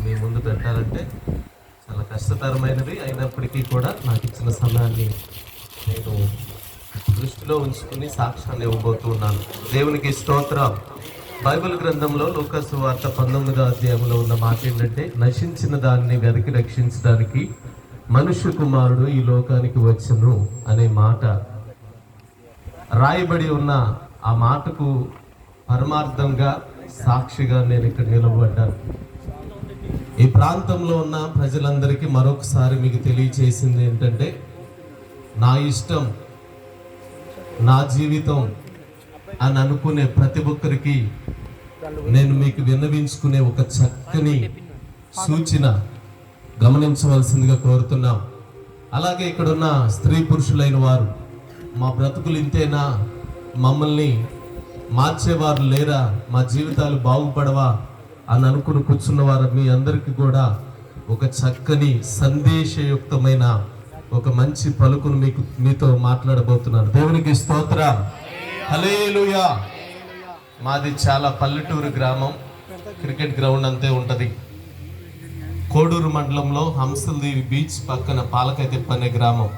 మీ ముందు పెట్టాలంటే చాలా కష్టతరమైనది. అయినప్పటికీ కూడా నాకు ఇచ్చిన సమయాన్ని నేను దృష్టిలో ఉంచుకుని సాక్ష్యాన్ని ఇవ్వబోతున్నాను. దేవునికి స్తోత్రం. బైబిల్ గ్రంథంలో లూకా సువార్త 19వ అధ్యాయంలో ఉన్న మాట ఏంటంటే, నశించిన దాన్ని వెతికి రక్షించడానికి మనుష్య కుమారుడు ఈ లోకానికి వచ్చును అనే మాట రాయబడి ఉన్న ఆ మాటకు పరమార్థంగా సాక్షిగా నేను ఇక్కడ నిలబడ్డాను. ఈ ప్రాంతంలో ఉన్న ప్రజలందరికీ మరొకసారి మీకు తెలియచేసింది ఏంటంటే, నా ఇష్టం, నా జీవితం అని అనుకునే ప్రతి ఒక్కరికి నేను మీకు విన్నవించుకునే ఒక చక్కని సూచన గమనించవలసిందిగా కోరుతున్నాం. అలాగే ఇక్కడున్న స్త్రీ పురుషులైన వారు, మా బ్రతుకులు ఇంతేనా, మమ్మల్ని మార్చేవారు లేరా, మా జీవితాలు బాగుపడవా అని అనుకుని కూర్చున్న వారు మీ అందరికీ కూడా ఒక చక్కని సందేశయుక్తమైన ఒక మంచి పలుకును మీతో మాట్లాడబోతున్నాను. దేవునికి స్తోత్రం. హల్లెలూయా. మాది చాలా పల్లెటూరు గ్రామం, క్రికెట్ గ్రౌండ్ అంతే ఉంటుంది. కోడూరు మండలంలో హంసల్దీవి బీచ్ పక్కన పాలకైతిప్ప అనే గ్రామం.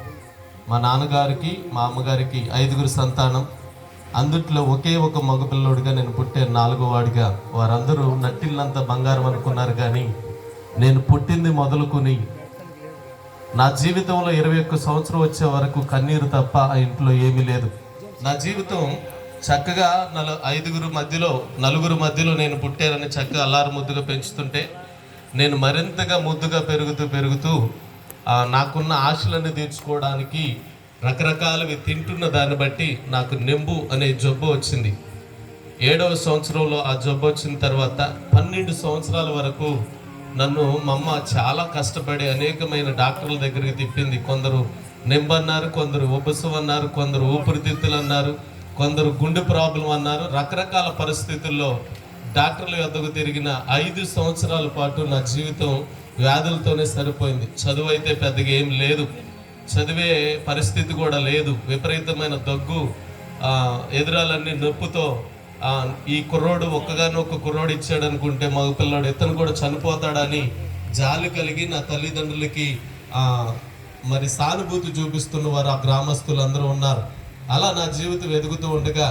మా నాన్నగారికి మా అమ్మగారికి 5గురు సంతానం. అందుట్లో ఒకే ఒక మగపిల్లోడిగా నేను పుట్టే 4వ వాడిగా. వారందరూ నట్టిల్లంత బంగారం అనుకున్నారు, కానీ నేను పుట్టింది మొదలుకొని నా జీవితంలో 21 సంవత్సరం వచ్చే వరకు కన్నీరు తప్ప ఆ ఇంట్లో ఏమీ లేదు. నా జీవితం చక్కగా 4 మధ్యలో నేను పుట్టానని చక్కగా అల్లారు ముద్దుగా పెంచుతుంటే, నేను మరింతగా ముద్దుగా పెరుగుతూ నాకున్న ఆశలన్నీ తీర్చుకోవడానికి రకరకాలవి తింటున్న దాన్ని బట్టి నాకు నెంబు అనే జబ్బు వచ్చింది. 7వ సంవత్సరంలో ఆ జబ్బు వచ్చిన తర్వాత 12 సంవత్సరాల వరకు నన్ను మా అమ్మ చాలా కష్టపడి అనేకమైన డాక్టర్ల దగ్గరికి తిప్పింది. కొందరు నెంబు అన్నారు, కొందరు ఉబ్బసం అన్నారు, కొందరు ఊపిరితిత్తులు అన్నారు, కొందరు గుండె ప్రాబ్లం అన్నారు. రకరకాల పరిస్థితుల్లో డాక్టర్ల వద్దకు తిరిగిన 5 సంవత్సరాల పాటు నా జీవితం వ్యాధులతోనే సరిపోయింది. చదువు అయితే పెద్దగా ఏం లేదు, చదివే పరిస్థితి కూడా లేదు. విపరీతమైన దగ్గు, ఎదురాలన్నీ నొప్పుతో ఈ కుర్రోడు ఒక్కగానొక్క కుర్రోడు ఇచ్చాడు అనుకుంటే మగపిల్లాడు ఇతను కూడా చనిపోతాడని జాలి కలిగి నా తల్లిదండ్రులకి మరి సానుభూతి చూపిస్తున్న వారు ఆ గ్రామస్తులు అందరూ ఉన్నారు. అలా నా జీవితం ఎదుగుతూ ఉండగా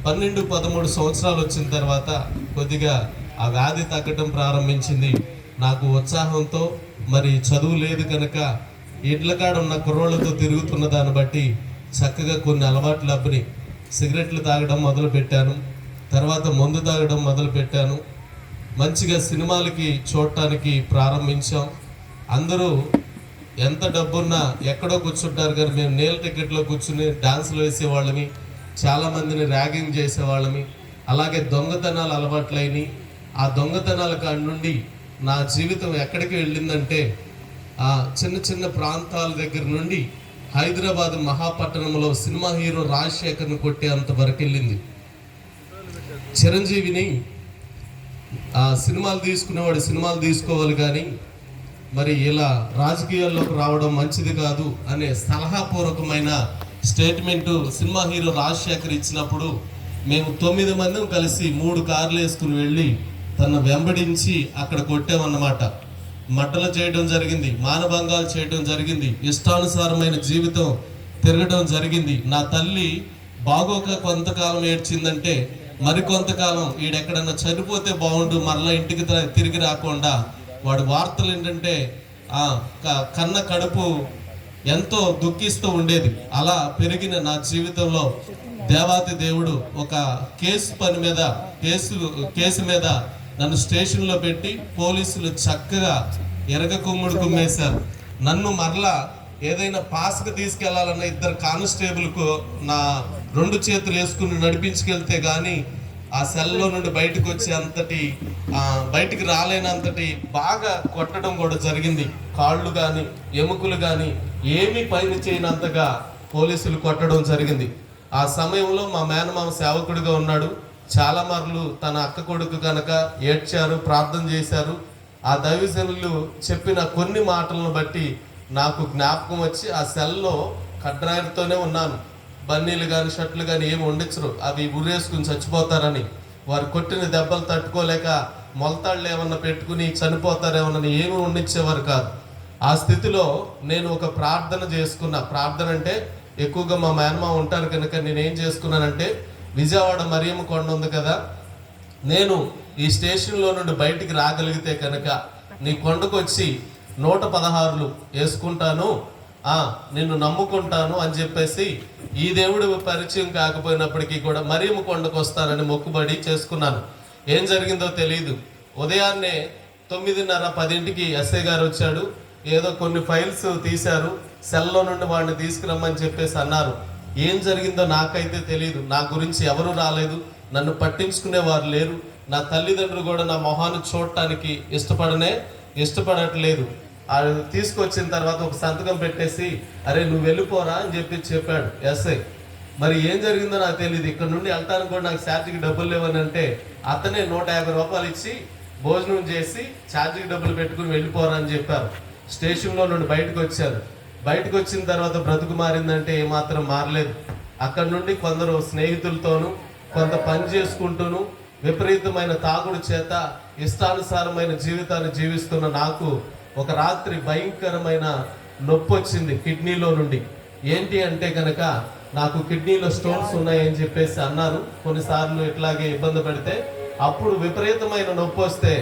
12-13 సంవత్సరాలు వచ్చిన తర్వాత కొద్దిగా ఆ వ్యాధి తగ్గడం ప్రారంభించింది. నాకు ఉత్సాహంతో, మరి చదువు లేదు కనుక ఇండ్ల కాడ ఉన్న కుర్రోళ్ళతో తిరుగుతున్న దాన్ని బట్టి చక్కగా కొన్ని అలవాట్లు అబ్బని. సిగరెట్లు తాగడం మొదలు పెట్టాను, తర్వాత మందు తాగడం మొదలు పెట్టాను. మంచిగా సినిమాలకి చూడటానికి ప్రారంభించాం. అందరూ ఎంత డబ్బున్నా ఎక్కడో కూర్చుంటారు, కానీ మేము నేల టికెట్లో కూర్చుని డాన్సులు వేసేవాళ్ళమి, చాలామందిని ర్యాగింగ్ చేసేవాళ్ళమి. అలాగే దొంగతనాలు అలవాట్లయినాయి. ఆ దొంగతనాల కాడి నుండి నా జీవితం ఎక్కడికి వెళ్ళిందంటే, ఆ చిన్న చిన్న ప్రాంతాల దగ్గర నుండి హైదరాబాద్ మహాపట్టణంలో సినిమా హీరో రాజశేఖర్ని కొట్టే అంతవరకు వెళ్ళింది. చిరంజీవిని సినిమాలు తీసుకునేవాడు సినిమాలు తీసుకోవాలి, కానీ మరి ఇలా రాజకీయాల్లోకి రావడం మంచిది కాదు అనే సలహాపూర్వకమైన స్టేట్మెంటు సినిమా హీరో రాజశేఖర్ ఇచ్చినప్పుడు మేము 9 మంది కలిసి 3 కార్లు వేసుకుని వెళ్ళి తన వెంబడించి అక్కడ కొట్టామన్నమాట. మట్టలు చేయడం జరిగింది, మానభంగాలు చేయడం జరిగింది, ఇష్టానుసారమైన జీవితం తిరగడం జరిగింది. నా తల్లి బాగోక కొంతకాలం ఏడ్చిందంటే, మరికొంతకాలం ఈడెక్కడన్నా చనిపోతే బాగుండు, మరలా ఇంటికి తిరిగి రాకుండా వాడి వార్తలు ఏంటంటే కన్న కడుపు ఎంతో దుఃఖిస్తూ ఉండేది. అలా పెరిగిన నా జీవితంలో దేవాతి దేవుడు ఒక కేసు మీద నన్ను స్టేషన్లో పెట్టి పోలీసులు చక్కగా ఎరగ కుమ్ముడు కుమ్మేశారు. నన్ను మరలా ఏదైనా పాస్కి తీసుకెళ్లాలన్న 2 కానిస్టేబుల్కు నా 2 చేతులు వేసుకుని నడిపించుకెళ్తే కానీ ఆ సెల్లో నుండి బయటకు వచ్చే అంతటి బయటికి రాలేనంతటి బాగా కొట్టడం కూడా జరిగింది. కాళ్ళు కానీ ఎముకలు కానీ ఏమీ పైన చేయనంతగా పోలీసులు కొట్టడం జరిగింది. ఆ సమయంలో మా మేనమామ సేవకుడిగా ఉన్నాడు. చాలా మార్లు తన అక్క కొడుకు కనుక ఏడ్చారు, ప్రార్థన చేశారు. ఆ దైవజనులు చెప్పిన కొన్ని మాటలను బట్టి నాకు జ్ఞాపకం వచ్చి ఆ సెల్లో కడ్రాయర్తోనే ఉన్నాను. బన్నీలు కానీ షర్ట్లు కానీ ఏమి వండించరు, అవి ఉరేసుకుని చచ్చిపోతారని. వారు కొట్టిన దెబ్బలు తట్టుకోలేక మొలతాళ్ళు ఏమన్నా పెట్టుకుని చనిపోతారేమన్నా ఏమీ ఉండిచ్చేవారు కాదు. ఆ స్థితిలో నేను ఒక ప్రార్థన చేసుకున్నా. ప్రార్థన అంటే ఎక్కువగా మా మేనమామ ఉంటారు కనుక నేనేం చేసుకున్నానంటే, విజయవాడ మరియమ్మ కొండ ఉంది కదా, నేను ఈ స్టేషన్లో నుండి బయటికి రాగలిగితే కనుక నీ కొండకు వచ్చి 116 వేసుకుంటాను, నిన్ను నమ్ముకుంటాను అని చెప్పేసి, ఈ దేవుడు పరిచయం కాకపోయినప్పటికీ కూడా మరియమ్మ కొండకు వస్తానని మొక్కుబడి చేసుకున్నాను. ఏం జరిగిందో తెలియదు. ఉదయాన్నే 9:30, 10ంటికి ఎస్ఐ గారు వచ్చాడు. ఏదో కొన్ని ఫైల్స్ తీశారు, సెల్లో నుండి వాడిని తీసుకురమ్మని చెప్పేసి అన్నారు. ఏం జరిగిందో నాకైతే తెలియదు. నా గురించి ఎవరు రాలేదు, నన్ను పట్టించుకునే వారు లేరు. నా తల్లిదండ్రులు కూడా నా మొహాన్ని చూడటానికి ఇష్టపడట్లేదు. తీసుకొచ్చిన తర్వాత ఒక సంతకం పెట్టేసి, అరే నువ్వు వెళ్ళిపోరా అని చెప్పాడు ఎస్ఐ. మరి ఏం జరిగిందో నాకు తెలియదు. ఇక్కడ నుండి వెళ్తానికి కూడా నాకు ఛార్జీకి డబ్బులు లేవని అంటే, అతనే 150 రూపాయలు ఇచ్చి భోజనం చేసి ఛార్జీకి డబ్బులు పెట్టుకుని వెళ్ళిపోరా అని చెప్పారు. స్టేషన్లో నుండి బయటకు వచ్చారు. బయటకు వచ్చిన తర్వాత బ్రతుకు మారిందంటే ఏమాత్రం మారలేదు. అక్కడ నుండి కొందరు స్నేహితులతోనూ కొంత పని చేసుకుంటూను విపరీతమైన తాగుడు చేత ఇష్టానుసారమైన జీవితాన్ని జీవిస్తున్న నాకు ఒక రాత్రి భయంకరమైన నొప్పి వచ్చింది కిడ్నీలో నుండి. ఏంటి అంటే కనుక నాకు కిడ్నీలో స్టోన్స్ ఉన్నాయని చెప్పేసి అన్నారు. కొన్నిసార్లు ఇట్లాగే ఇబ్బంది పడితే అప్పుడు విపరీతమైన నొప్పి వస్తే,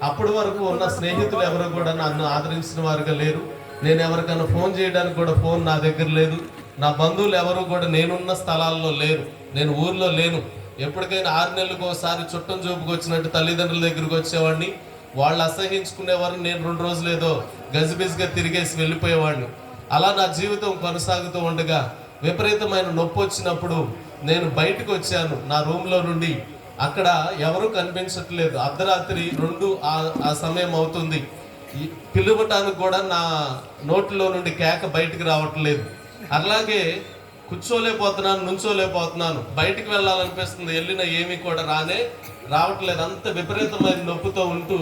అప్పటి వరకు ఉన్న స్నేహితులు ఎవరు కూడా నన్ను ఆదరించిన వారుగా లేరు. నేను ఎవరికైనా ఫోన్ చేయడానికి కూడా ఫోన్ నా దగ్గర లేదు. నా బంధువులు ఎవరు కూడా నేనున్న స్థలాల్లో లేరు, నేను ఊర్లో లేను. ఎప్పటికైనా 6 నెలలకు ఒకసారి చుట్టం చూపుకు వచ్చినట్టు తల్లిదండ్రుల దగ్గరికి వచ్చేవాడిని. వాళ్ళు అసహించుకునేవారు, నేను 2 రోజులు ఏదో గజిబిజిగా తిరిగేసి వెళ్ళిపోయేవాడిని. అలా నా జీవితం కొనసాగుతూ ఉండగా విపరీతమైన నొప్పి వచ్చినప్పుడు నేను బయటకు వచ్చాను నా రూమ్లో నుండి. అక్కడ ఎవరు కనిపించట్లేదు. అర్ధరాత్రి 2 ఆ సమయం అవుతుంది. పిలువటానికి కూడా నా నోట్లో నుండి కేక బయటికి రావట్లేదు. అలాగే కూర్చోలేకపోతున్నాను, నుంచోలేకపోతున్నాను. బయటికి వెళ్ళాలనిపిస్తుంది, వెళ్ళినా ఏమీ కూడా రావట్లేదు. అంత విపరీతమైన నొప్పితో ఉంటూ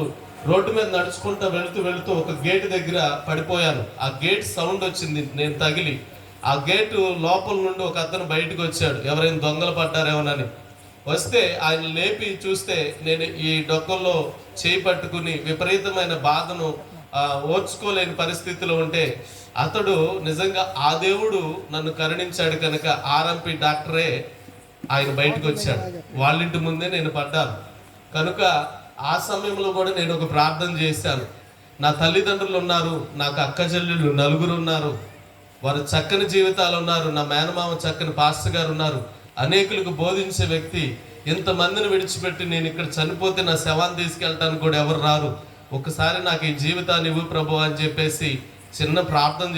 రోడ్డు మీద నడుచుకుంటూ వెళుతూ ఒక గేటు దగ్గర పడిపోయాను. ఆ గేట్ సౌండ్ వచ్చింది, నేను తగిలి. ఆ గేటు లోపల నుండి ఒక అతను బయటకు వచ్చాడు, ఎవరైనా దొంగలు పడ్డారేమోనని. వస్తే ఆయన లేపి చూస్తే నేను ఈ డొక్కల్లో చేయి పట్టుకుని విపరీతమైన బాధను ఓర్చుకోలేని పరిస్థితిలో ఉంటే, అతడు నిజంగా ఆ దేవుడు నన్ను కరుణించాడు కనుక ఆర్ఎంపీ డాక్టరే ఆయన బయటకు వచ్చాడు. వాళ్ళింటి ముందే నేను పడ్డాను కనుక ఆ సమయంలో కూడా నేను ఒక ప్రార్థన చేశాను. నా తల్లిదండ్రులు ఉన్నారు, నాకు అక్క చెల్లెళ్ళు 4 ఉన్నారు, వారు చక్కని జీవితాలు ఉన్నారు. నా మేనమామ చక్కని పాస్టర్ గారు ఉన్నారు, అనేకులకు బోధించే వ్యక్తి. ఇంతమందిని విడిచిపెట్టి నేను ఇక్కడ చనిపోతే నా శవాన్ని తీసుకెళ్ళటానికి కూడా ఎవరు రారు. ఒకసారి నాకు ఈ జీవితాన్ని ఇవ్వు ప్రభు అని చెప్పేసి చిన్న ప్రార్థన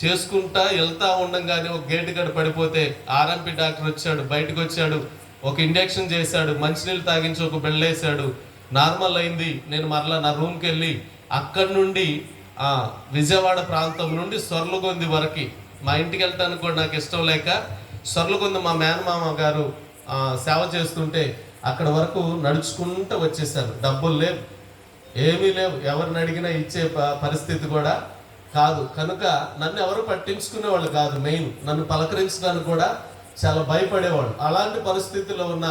చేసుకుంటా వెళ్తా ఉండంగానే ఒక గేటు గడ పడిపోతే ఆర్ఎంపీ డాక్టర్ వచ్చాడు, బయటకు వచ్చాడు, ఒక ఇంజెక్షన్ చేశాడు, మంచినీళ్ళు తాగించి ఒక బెళ్ళేశాడు. నార్మల్ అయింది. నేను మరలా నా రూమ్కి వెళ్ళి అక్కడి నుండి విజయవాడ ప్రాంతం నుండి సొర్లగొంది వరకు, మా ఇంటికి వెళ్ళటానికి కూడా నాకు ఇష్టం లేక సొర్లగొంది మా మేనమామ గారు సేవ చేస్తుంటే అక్కడ వరకు నడుచుకుంటూ వచ్చేసాను. డబ్బులు లేవు, ఏమీ లేవు, ఎవరిని అడిగినా ఇచ్చే పరిస్థితి కూడా కాదు. కనుక నన్ను ఎవరు పట్టించుకునేవాళ్ళు కాదు. మెయిన్ నన్ను పలకరించడానికి కూడా చాలా భయపడేవాళ్ళు. అలాంటి పరిస్థితిలో ఉన్న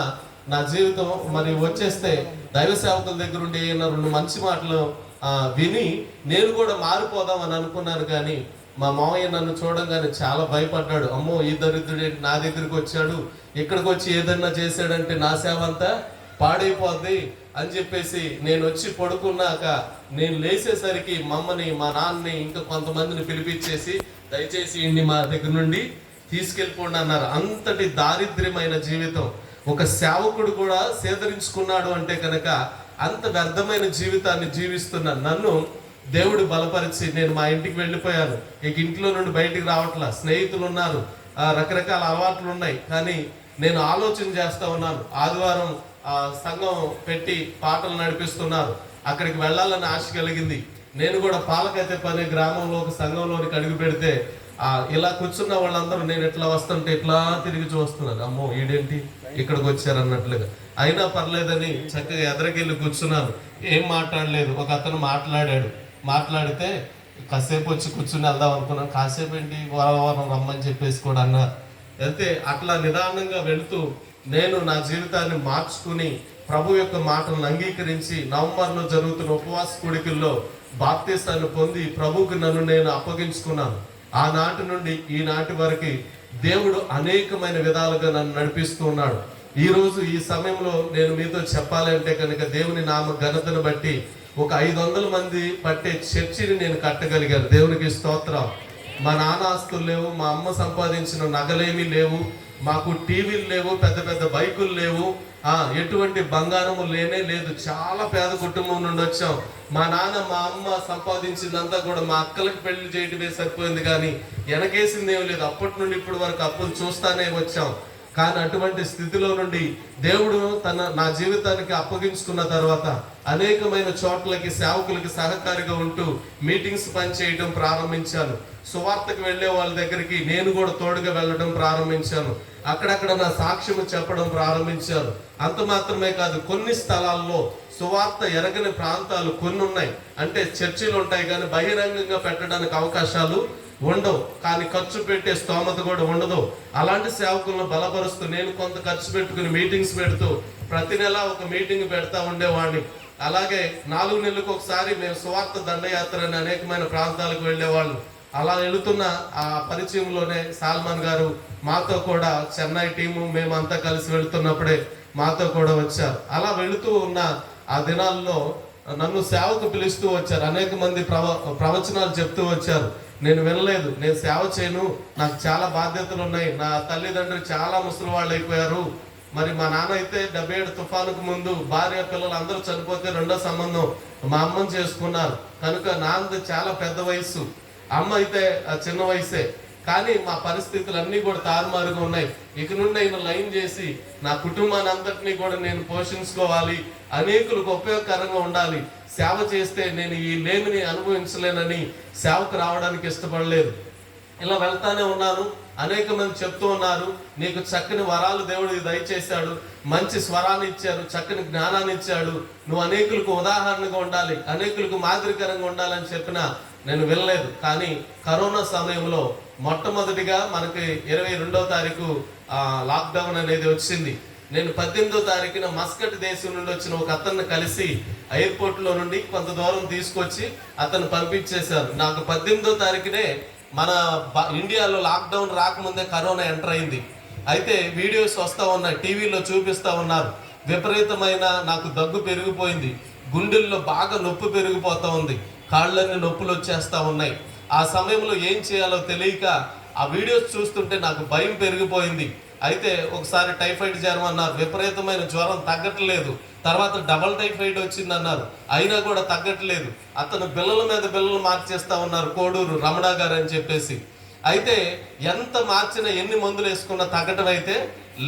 నా జీవితం మరి వచ్చేస్తే దైవ సేవకుల దగ్గర ఉండి 2 మంచి మాటలు విని నేను కూడా మారిపోదామని అనుకున్నాను. కానీ మా మామయ్య నన్ను చూడంగానే చాలా భయపడ్డాడు. అమ్మో ఈ దరిద్రుడు నా దగ్గరికి వచ్చాడు, ఇక్కడికి వచ్చి ఏదన్నా చేశాడంటే నా సేవ అంతా పాడైపోద్ది అని చెప్పేసి నేను వచ్చి పడుకున్నాక నేను లేచేసరికి మమ్మని, మా నాన్నని, ఇంకా కొంతమందిని పిలిపించేసి దయచేసి ఇండి మా దగ్గర నుండి తీసుకెళ్ళిపోండి అన్నారు. అంతటి దారిద్ర్యమైన జీవితం ఒక సేవకుడు కూడా సేదరించుకున్నాడు అంటే కనుక అంత వ్యర్థమైన జీవితాన్ని జీవిస్తున్న నన్ను దేవుడు బలపరిచి నేను మా ఇంటికి వెళ్ళిపోయాను. ఇక ఇంట్లో నుండి బయటికి రావట్లా. స్నేహితులు ఉన్నారు, రకరకాల అలవాట్లు ఉన్నాయి. కానీ నేను ఆలోచన చేస్తా ఉన్నాను. ఆదివారం సంఘం పెట్టి పాటలు నడిపిస్తున్నారు, అక్కడికి వెళ్ళాలని ఆశ కలిగింది. నేను కూడా పాలకైతే పని గ్రామంలో ఒక సంఘంలోనికి అడుగు పెడితే ఇలా కూర్చున్న వాళ్ళందరూ నేను ఎట్లా వస్తుంటే ఇట్లా తిరిగి చూస్తున్నారు. అమ్మో ఈడేంటి ఇక్కడికి వచ్చారన్నట్లుగా. అయినా పర్లేదని చక్కగా ఎదరికెళ్ళి కూర్చున్నాను. ఏం మాట్లాడలేదు. ఒక అతను మాట్లాడితే కాసేపు వచ్చి కూర్చుని వెళ్దాం అనుకున్నాను. కాసేపు ఏంటి, వారం రమ్మని చెప్పేసి కూడా అన్నారు. అయితే అట్లా నిదానంగా వెళుతూ నేను నా జీవితాన్ని మార్చుకుని ప్రభు యొక్క మాటలను అంగీకరించి నవంబర్లో జరుగుతున్న ఉపవాస కూడికల్లో బాప్తీసాన్ని పొంది ప్రభువుకు నన్ను నేను అప్పగించుకున్నాను. ఆనాటి నుండి ఈనాటి వరకు దేవుడు అనేకమైన విధాలుగా నన్ను నడిపిస్తూ ఉన్నాడు. ఈరోజు ఈ సమయంలో నేను మీతో చెప్పాలంటే కనుక దేవుని నామ ఘనతను బట్టి ఒక 500 మంది పట్టే చర్చిని నేను కట్టగలిగాను. దేవునికి స్తోత్రం. మా నాన్న ఆస్తులు లేవు, మా అమ్మ సంపాదించిన నగలేమీ లేవు, మాకు టీవీలు లేవు, పెద్ద పెద్ద బైకులు లేవు, ఎటువంటి బంగారము లేనే లేదు. చాలా పేద కుటుంబం నుండి వచ్చాం. మా నాన్న మా అమ్మ సంపాదించిందంతా కూడా మా అక్కలకి పెళ్లి చేయటమే సరిపోయింది, కానీ వెనకేసింది ఏం లేదు. అప్పటి నుండి ఇప్పటి వరకు అప్పులు చూస్తానే వచ్చాం. కానీ అటువంటి స్థితిలో నుండి దేవుడు నా జీవితానికి అప్పగించుకున్న తర్వాత అనేకమైన చోట్లకి సేవకులకి సహకారిగా ఉంటూ మీటింగ్స్ పనిచేయడం ప్రారంభించాను. సువార్తకు వెళ్ళే వాళ్ళ దగ్గరికి నేను కూడా తోడుగా వెళ్ళడం ప్రారంభించాను. అక్కడక్కడ నా సాక్ష్యం చెప్పడం ప్రారంభించాను. అంత మాత్రమే కాదు, కొన్ని స్థలాల్లో సువార్త ఎరగని ప్రాంతాలు కొన్ని ఉన్నాయి. అంటే చర్చిలు ఉంటాయి కానీ బహిరంగంగా పెట్టడానికి అవకాశాలు ఉండవు, కానీ ఖర్చు పెట్టే స్తోమత కూడా ఉండదు. అలాంటి సేవకులను బలపరుస్తూ నేను కొంత ఖర్చు పెట్టుకుని మీటింగ్స్ పెడుతూ ప్రతి నెల ఒక మీటింగ్ పెడతా ఉండేవాడిని. అలాగే 4 నెలలకు ఒకసారి మేము సువార్త దండయాత్ర అని అనేకమైన ప్రాంతాలకు వెళ్ళేవాళ్ళం. అలా వెళుతున్న ఆ పరిచయంలోనే సాల్మాన్ గారు మాతో కూడా చెన్నై టీము మేమంతా కలిసి వెళుతున్నప్పుడే మాతో కూడా వచ్చారు. అలా వెళుతూ ఉన్న ఆ దినాల్లో నన్ను సేవకు పిలుస్తూ వచ్చారు. అనేక మంది ప్రవచనాలు చెప్తూ వచ్చారు. నేను వినలేదు, నేను సేవ చేయను, నాకు చాలా బాధ్యతలు ఉన్నాయి, నా తల్లిదండ్రులు చాలా ముసలి వాళ్ళు అయిపోయారు. మరి మా నాన్న అయితే 77 తుఫానుకు ముందు భార్య పిల్లలు అందరూ చనిపోతే రెండో సంబంధం మా అమ్మని చేసుకున్నారు. కనుక నాన్నది చాలా పెద్ద వయసు, అమ్మ అయితే చిన్న వయసే. కానీ మా పరిస్థితులు అన్నీ కూడా తారుమారుగా ఉన్నాయి. ఇక నుండి ఆయన లైన్ చేసి నా కుటుంబాన్ని అంతటినీ కూడా నేను పోషించుకోవాలి, అనేకులకు ఉపయోగకరంగా ఉండాలి. సేవ చేస్తే నేను ఈ లేమిని అనుభవించలేనని సేవకు రావడానికి ఇష్టపడలేదు. ఇలా వెళ్తానే ఉన్నాను. అనేక మంది చెప్తూ ఉన్నారు, నీకు చక్కని వరాలు దేవుడు దయచేశాడు, మంచి స్వరాన్ని ఇచ్చారు, చక్కని జ్ఞానాన్ని ఇచ్చాడు, నువ్వు అనేకులకు ఉదాహరణగా ఉండాలి, అనేకులకు మాదిరికరంగా ఉండాలని చెప్పినా నేను వినలేదు. కానీ కరోనా సమయంలో మొట్టమొదటిగా మనకి 22వ తారీఖు లాక్డౌన్ అనేది వచ్చింది. నేను 18వ తారీఖున మస్కట్ దేశం నుండి వచ్చిన ఒక అతన్ని కలిసి ఎయిర్పోర్ట్లో నుండి కొంత దూరం తీసుకొచ్చి అతను పంపించేశారు. నాకు 18వ తారీఖునే మన ఇండియాలో లాక్డౌన్ రాకముందే కరోనా ఎంటర్ అయింది. అయితే వీడియోస్ వస్తూ ఉన్నాయి, టీవీలో చూపిస్తూ ఉన్నారు. విపరీతమైన నాకు దగ్గు పెరిగిపోయింది, గుండెల్లో బాగా నొప్పి పెరిగిపోతూ ఉంది, కాళ్ళన్నీ నొప్పులు వచ్చేస్తూ ఉన్నాయి. ఆ సమయంలో ఏం చేయాలో తెలియక ఆ వీడియోస్ చూస్తుంటే నాకు భయం పెరిగిపోయింది. అయితే ఒకసారి టైఫాయిడ్ జ్వరం అన్నారు, విపరీతమైన జ్వరం తగ్గట్లేదు. తర్వాత డబల్ టైఫాయిడ్ వచ్చింది అన్నారు, అయినా కూడా తగ్గట్లేదు. అతను బిళ్ళల మీద బిళ్ళలు మార్చేస్తా ఉన్నారు, కోడూరు రమణ గారు అని చెప్పేసి. అయితే ఎంత మార్చినా ఎన్ని మందులు వేసుకున్నా తగ్గటం అయితే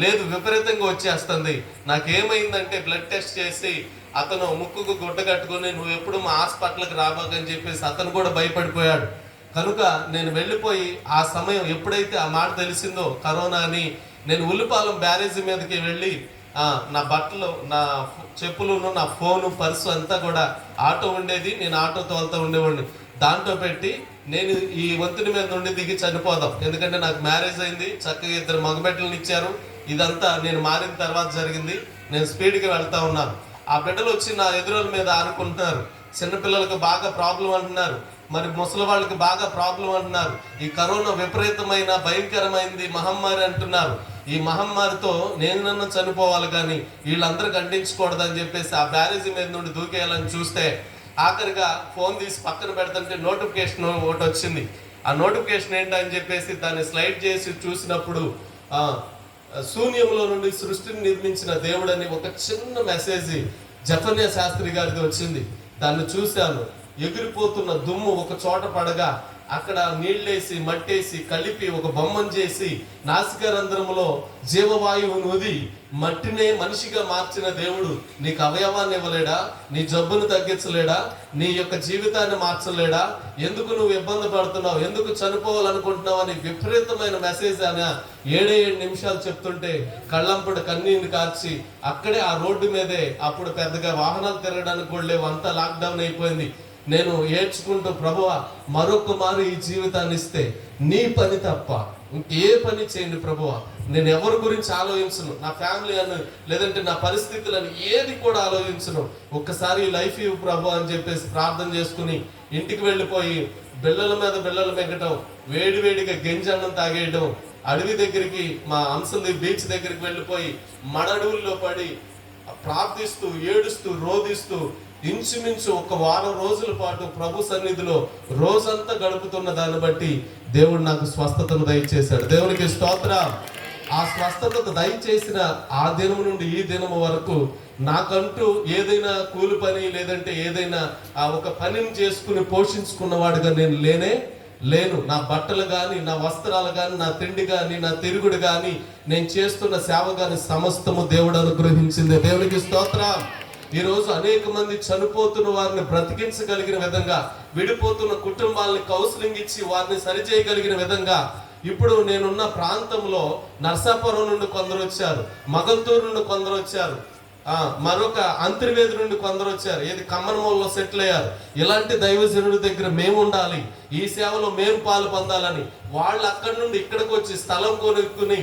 లేదు, విపరీతంగా వచ్చేస్తుంది. నాకేమైందంటే బ్లడ్ టెస్ట్ చేసి అతను ముక్కుకు గుడ్డ కట్టుకుని నువ్వు ఎప్పుడు మా హాస్పిటల్కి రాబాకని చెప్పేసి అతను కూడా భయపడిపోయాడు. కనుక నేను వెళ్ళిపోయి ఆ సమయం ఎప్పుడైతే ఆ మాట తెలిసిందో కరోనా అని, నేను ఉల్లిపాలెం బ్యారేజీ మీదకి వెళ్ళి నా బట్టలు, నా చెప్పులను, నా ఫోను, పర్సు అంతా కూడా ఆటో ఉండేది, నేను ఆటో తోలుతూ ఉండేవాడిని, దాంట్లో పెట్టి నేను ఈ వంతుని మీద నుండి దిగి చనిపోదాం. ఎందుకంటే నాకు మ్యారేజ్ అయింది, చక్కగా 2 మగబిడ్డలను ఇచ్చారు. ఇదంతా నేను మారిన తర్వాత జరిగింది. నేను స్పీడ్గా వెళ్తా ఉన్నాను. ఆ బిడ్డలు వచ్చి నా ఎదురుల మీద ఆనుకుంటున్నారు. చిన్నపిల్లలకు బాగా ప్రాబ్లం అంటున్నారు, మరి ముసలి వాళ్ళకి బాగా ప్రాబ్లం అంటున్నారు. ఈ కరోనా విపరీతమైన భయంకరమైంది మహమ్మారి అంటున్నారు. ఈ మహమ్మారితో నేను చనిపోవాలి కానీ వీళ్ళందరూ ఖండించకూడదని చెప్పేసి ఆ బ్యారేజీ మీద నుండి దూకేయాలని చూస్తే ఆఖరిగా ఫోన్ తీసి పక్కన పెడుతుంటే నోటిఫికేషన్ ఒకటి వచ్చింది. ఆ నోటిఫికేషన్ ఏంటని చెప్పేసి దాన్ని స్లైడ్ చేసి చూసినప్పుడు శూన్యంలో నుండి సృష్టిని నిర్మించిన దేవుడని ఒక చిన్న మెసేజ్ జఫన్యా శాస్త్రి గారిది వచ్చింది. దాన్ని చూశాను. ఎగిరిపోతున్న దుమ్ము ఒక చోట పడగా అక్కడ నీళ్ళేసి మట్టేసి కలిపి ఒక బొమ్మను చేసి నాసికారంధ్రములో జీవవాయువును వదిలి మట్టినే మనిషిగా మార్చిన దేవుడు నీకు అవయవాన్ని ఇవ్వలేడా? నీ జబ్బును తగ్గించలేడా? నీ యొక్క జీవితాన్ని మార్చలేడా? ఎందుకు నువ్వు ఇబ్బంది పడుతున్నావు, ఎందుకు చనిపోవాలనుకుంటున్నావు అని విపరీతమైన మెసేజ్ ఆయన 7 నిమిషాలు చెప్తుంటే కళ్ళంపుడు కన్నీళ్ళు కార్చి అక్కడే ఆ రోడ్డు మీదే, అప్పుడు పెద్దగా వాహనాలు తిరగడానికి కూడా లేవు, అంతా లాక్డౌన్ అయిపోయింది. నేను ఏడ్చుకుంటూ ప్రభువా మరొక మారు ఈ జీవితాన్ని ఇస్తే నీ పని తప్ప ఇంకే పని చేయండి ప్రభువా, నేను ఎవరి గురించి ఆలోచించను, నా ఫ్యామిలీ అని లేదంటే నా పరిస్థితులను ఏది కూడా ఆలోచించను. ఒక్కసారి లైఫ్ ఇవ్వు ప్రభు అని చెప్పేసి ప్రార్థన చేసుకుని ఇంటికి వెళ్ళిపోయి బిళ్ళల మీద బిళ్ళలు మెగ్గటం, వేడివేడిగా గంజన్నం తాగేయడం, అడవి దగ్గరికి మా అంశంది బీచ్ దగ్గరికి వెళ్ళిపోయి మడడువుల్లో పడి ప్రార్థిస్తూ ఏడుస్తూ రోధిస్తూ ఇంచుమించు ఒక వారం రోజుల పాటు ప్రభు సన్నిధిలో రోజంతా గడుపుతున్న దాన్ని బట్టి దేవుడు నాకు స్వస్థతను దయచేశాడు. దేవునికి స్తోత్రం. ఆ స్వస్థత దయచేసిన ఆ దినం నుండి ఈ దినం వరకు నాకంటూ ఏదైనా కూలి పని లేదంటే ఏదైనా ఒక పనిని చేసుకుని పోషించుకున్నవాడుగా నేను లేను. నా బట్టలు కానీ, నా వస్త్రాలు కానీ, నా తిండి కానీ, నా తిరుగుడు కానీ, నేను చేస్తున్న సేవ కానీ సమస్తము దేవుడు అనుగ్రహించింది. దేవునికి స్తోత్రం. ఈరోజు అనేక మంది చనిపోతున్న వారిని బ్రతికించగలిగిన విధంగా, విడిపోతున్న కుటుంబాలని కౌన్సిలింగ్ ఇచ్చి వారిని సరిచేయగలిగిన విధంగా ఇప్పుడు నేనున్న ప్రాంతంలో నర్సాపురం నుండి కొందరు వచ్చారు, మగల్తూరు నుండి కొందరు వచ్చారు, మరొక అంతర్వేది నుండి కొందరు వచ్చారు, ఏది కమ్మనమూలలో సెటిల్ అయ్యారు. ఇలాంటి దైవజనుడి దగ్గర మేము ఉండాలి, ఈ సేవలో మేము పాలు పొందాలని వాళ్ళు అక్కడి నుండి ఇక్కడికి వచ్చి స్థలం కొనుక్కుని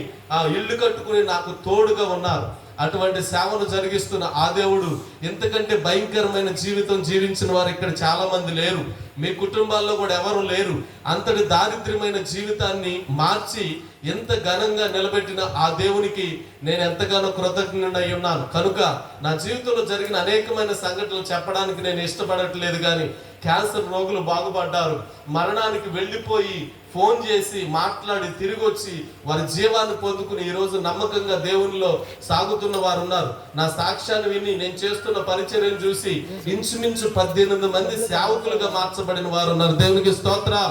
ఇల్లు కట్టుకుని నాకు తోడుగా ఉన్నారు. అటువంటి సేవను జరిగిస్తున్న ఆ దేవుడు ఎంతకంటే భయంకరమైన జీవితం జీవించిన వారు ఇక్కడ చాలా మంది లేరు. మీ కుటుంబాల్లో కూడా ఎవరు లేరు. అంతటి దారిద్ర్యమైన జీవితాన్ని మార్చి ఎంత ఘనంగా నిలబెట్టిన ఆ దేవునికి నేను ఎంతగానో కృతజ్ఞుడై ఉన్నాను. కనుక నా జీవితంలో జరిగిన అనేకమైన సంఘటనలు చెప్పడానికి నేను ఇష్టపడట్లేదు. కానీ క్యాన్సర్ రోగులు బాగుపడ్డారు, మరణానికి వెళ్ళిపోయి ఫోన్ చేసి మాట్లాడి తిరిగి వచ్చి వారి జీవాన్ని పొందుకుని ఈరోజు నమ్మకంగా దేవునిలో సాగుతున్న వారు ఉన్నారు. నా సాక్ష్యాన్ని విని నేను చేస్తున్న పరిచర్యను చూసి ఇంచుమించు 18 మంది సేవకులుగా మార్చబడిన వారు ఉన్నారు. దేవునికి స్తోత్రం.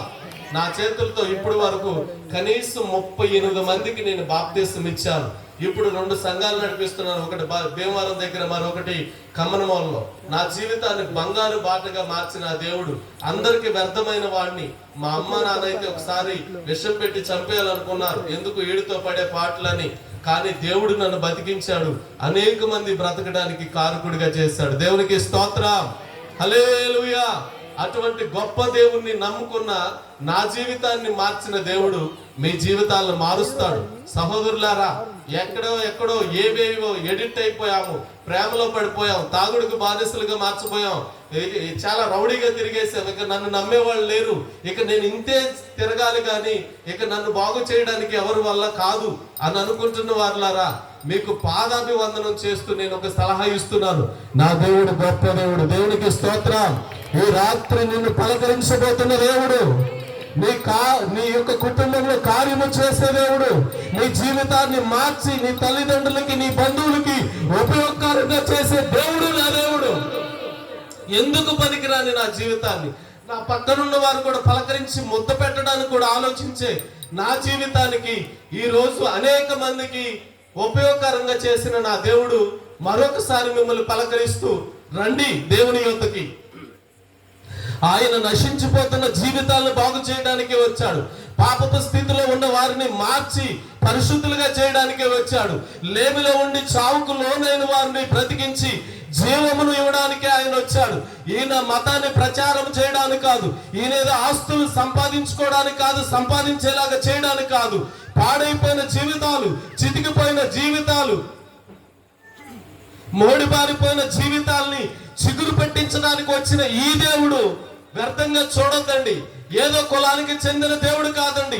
నా చేతులతో ఇప్పుడు వరకు కనీసం 38 మందికి నేను బాప్తీసం ఇచ్చాను. ఇప్పుడు 2 సంఘాలు నడిపిస్తున్నాను, ఒకటి భీమవరం దగ్గర, మరొకటి కమ్మనమూలలో. నా జీవితాన్ని బంగారు బాటగా మార్చిన ఆ దేవుడు అందరికి వ్యర్థమైన వాడిని. మా అమ్మ నాన్నైతే ఒకసారి విషం పెట్టి చంపేయాలనుకున్నారు, ఎందుకు ఈడుతో పడే పాటలని. కానీ దేవుడు నన్ను బతికించాడు, అనేక మంది బ్రతకడానికి కారకుడిగా చేశాడు. దేవునికి స్తోత్రం. హల్లెలూయా. అటువంటి గొప్ప దేవుణ్ణి నమ్ముకున్న నా జీవితాన్ని మార్చిన దేవుడు మీ జీవితాలను మారుస్తాడు. సహోదరులారా, ఎక్కడో ఏవేవో ఎడిట్ అయిపోయాము, ప్రేమలో పడిపోయాం, తాగుడుకు బానిసలుగా మార్చిపోయాం, చాలా రౌడీగా తిరిగేసాం, ఇక నన్ను నమ్మేవాళ్ళు లేరు, ఇక నేను ఇంతే తిరగాలి కానీ ఇక నన్ను బాగు చేయడానికి ఎవరి వల్ల కాదు అని అనుకుంటున్న వారులారా, మీకు పాదాభివందనం చేస్తూ నేను ఒక సలహా ఇస్తున్నాను. నా దేవుడు గొప్ప దేవుడు. దేవునికి స్తోత్రం. ఈ రాత్రి నిన్ను పలకరించబోతున్న దేవుడు, నీ యొక్క కుటుంబంలో కార్యము చేసే దేవుడు, నీ జీవితాన్ని మార్చి నీ తల్లిదండ్రులకి నీ బంధువులకి ఉపయోగకరంగా చేసే దేవుడు నా దేవుడు. ఎందుకు పనికిరాని నా జీవితాన్ని నా పక్కనున్న వారు కూడా పలకరించి ముద్ద పెట్టడానికి కూడా ఆలోచించే నా జీవితానికి ఈ రోజు అనేక మందికి ఉపయోగకరంగా చేసిన నా దేవుడు మరొకసారి మిమ్మల్ని పలకరిస్తూ రండి దేవుని యొద్దకి. ఆయన నశించిపోతున్న జీవితాలను బాగు చేయడానికి వచ్చాడు. పాపపు స్థితిలో ఉన్న వారిని మార్చి పరిశుద్ధులుగా చేయడానికే వచ్చాడు. లేమిలో ఉండి చావుకు లోనైన వారిని బ్రతికించి జీవమును ఇవ్వడానికే ఆయన వచ్చాడు. ఈయన మతాన్ని ప్రచారం చేయడానికి కాదు, ఈయన ఏదో ఆస్తులు సంపాదించుకోవడానికి కాదు, సంపాదించేలాగా చేయడానికి కాదు. పాడైపోయిన జీవితాలు, చితికిపోయిన జీవితాలు, మోడిపారిపోయిన జీవితాల్ని చిగురు పెట్టించడానికి వచ్చిన ఈ దేవుడు వ్యర్థంగా చూడొద్దండి. ఏదో కులానికి చెందిన దేవుడు కాదండి,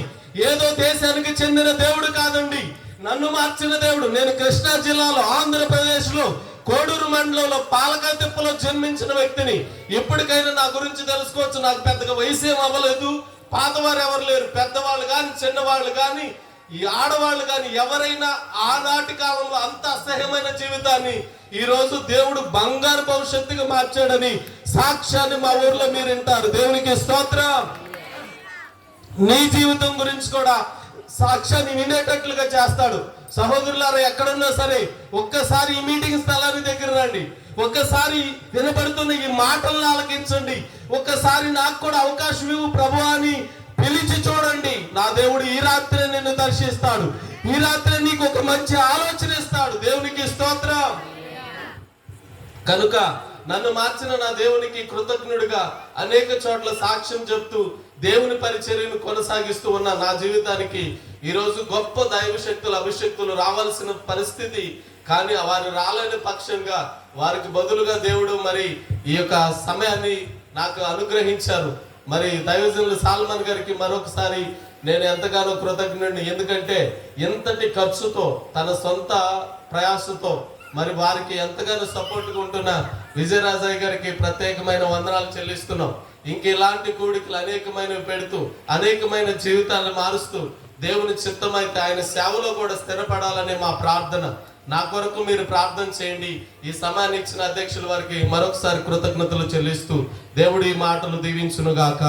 ఏదో దేశానికి చెందిన దేవుడు కాదండి. నన్ను మార్చిన దేవుడు. నేను కృష్ణా జిల్లాలో ఆంధ్రప్రదేశ్ లో కోడూరు మండలంలో పాలకతిప్పలో జన్మించిన వ్యక్తిని. ఇప్పటికైనా నా గురించి తెలుసుకోవచ్చు. నాకు పెద్దగా వయసు ఏం అవ్వలేదు, పాతవారు ఎవరు లేరు, పెద్దవాళ్ళు కానీ చిన్నవాళ్ళు కానీ ఈ ఆడవాళ్ళు కానీ ఎవరైనా ఆనాటి కాలంలో అంత అసహ్యమైన జీవితాన్ని ఈ రోజు దేవుడు బంగారు భవిష్యత్తుగా మార్చాడని సాక్ష్యాన్ని మా ఊర్లో మీరు వింటారు. దేవునికి స్తోత్రం. నీ జీవితం గురించి కూడా సాక్ష్యాన్ని వినేటట్లుగా చేస్తాడు. సహోదరులారా, ఎక్కడున్నా సరే ఒక్కసారి ఈ మీటింగ్ స్థలాన్ని దగ్గర రండి, ఒక్కసారి వినబడుతున్న ఈ మాటలను ఆలకించండి, ఒక్కసారి నాకు కూడా అవకాశం ఇవ్వు ప్రభువా అని పిలిచి చూడండి. నా దేవుడు ఈ రాత్రి నిన్ను దర్శిస్తాడు. ఈ రాత్రి నీకు ఒక మంచి ఆలోచన ఇస్తాడు. దేవునికి స్తోత్రం. కనుక నన్ను మార్చిన నా దేవునికి కృతజ్ఞుడిగా అనేక చోట్ల సాక్ష్యం చెప్తూ దేవుని పరిచర్యను కొనసాగిస్తూ ఉన్న నా జీవితానికి ఈరోజు గొప్ప దైవ శక్తులు అభిషక్తులు రావాల్సిన పరిస్థితి, కానీ వారు రాలేని పక్షంగా వారికి బదులుగా దేవుడు మరి ఈ యొక్క సమయాన్ని నాకు అనుగ్రహించారు. మరి దైవజనులు సాల్మన్ గారికి మరొకసారి నేను ఎంతగానో కృతజ్ఞుడిని. ఎందుకంటే ఎంతటి ఖర్చుతో తన సొంత ప్రయాసతో మరి వారికి ఎంతగానో సపోర్ట్గా ఉంటున్న విజయరాజయ్య గారికి ప్రత్యేకమైన వందనాలు చెల్లిస్తున్నాం. ఇంక ఇలాంటి కూడికలు అనేకమైనవి పెడుతూ అనేకమైన జీవితాలను మారుస్తూ దేవుని చిత్తమైతే ఆయన సేవలో కూడా స్థిరపడాలనే మా ప్రార్థన. నా కొరకు మీరు ప్రార్థన చేయండి. ఈ సమయాన్ని ఇచ్చిన అధ్యక్షుల వారికి మరొకసారి కృతజ్ఞతలు చెల్లిస్తూ దేవుడు ఈ మాటలు దీవించునుగాక.